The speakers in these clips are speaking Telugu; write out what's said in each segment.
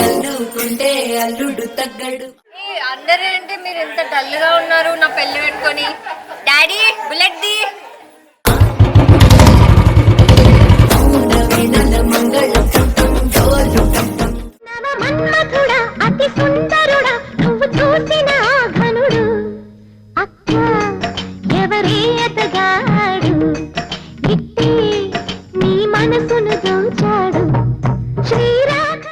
అల్లుకుంటే అల్లుడు తగ్గడు. అందరేంటి మీరు ఎంత డల్గా ఉన్నారు నా పెళ్లి పెట్టుకొని? Daddy bullet the. అతి సుందరుడా నువ్వు చూసిన ఘనుడు అక్క ఎవరే ఎతగాడు ఇట్టి నీ మనసును దోచాడు శ్రీరాఘ.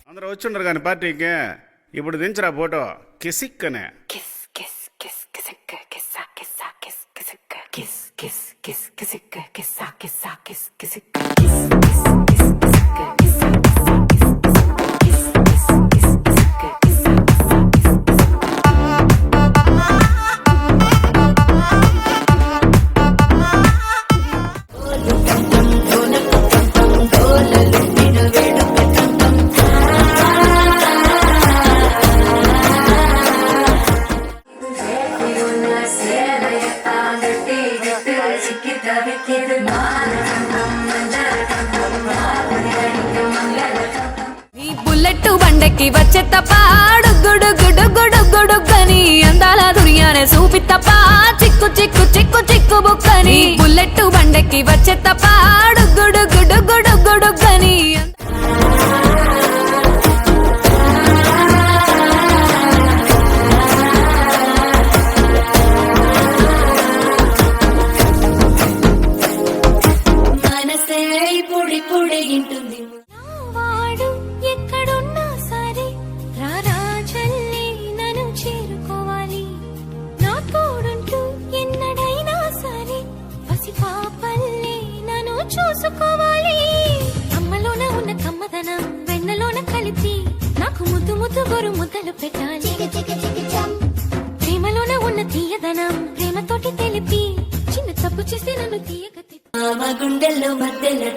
అందరూ వచ్చిండ్రు కానీ పార్టీకి ఇప్పుడు దించరా ఫోటో కిసిక్ అనే. ఈ బుల్లెట్ బండకి వచ్చే తప్ప గుడుగుడుగుడుగుడుగుడుగని అందాల దుర్యానే చూపి తప్ప చిక్కు చిక్కు చిక్కు చిక్కు బుక్కని బుల్లెట్ బండకి వచ్చే తప్ప గుడుగుడుగుడుగుడుగని. వాడు ఎక్కడున్నా సరే రారాజల్లి నన్ను చేరుకోవాలి నా తోడుంటూ ఎన్నడైనా సరే పసిపాపల్లి నన్ను చూసుకోవాలి. అమ్మలోన ఉన్న కమ్మదనం వెన్నలోన కలిపి నాకు ముద్దు ముద్దు గొరు ముద్దలు పెట్టాలి. ప్రేమలోన ఉన్న తీయదనం ప్రేమతోటి తెలిపి చిన్న తప్పు చేసి నన్ను తీయగతి గుండెల్లో మధ్యలో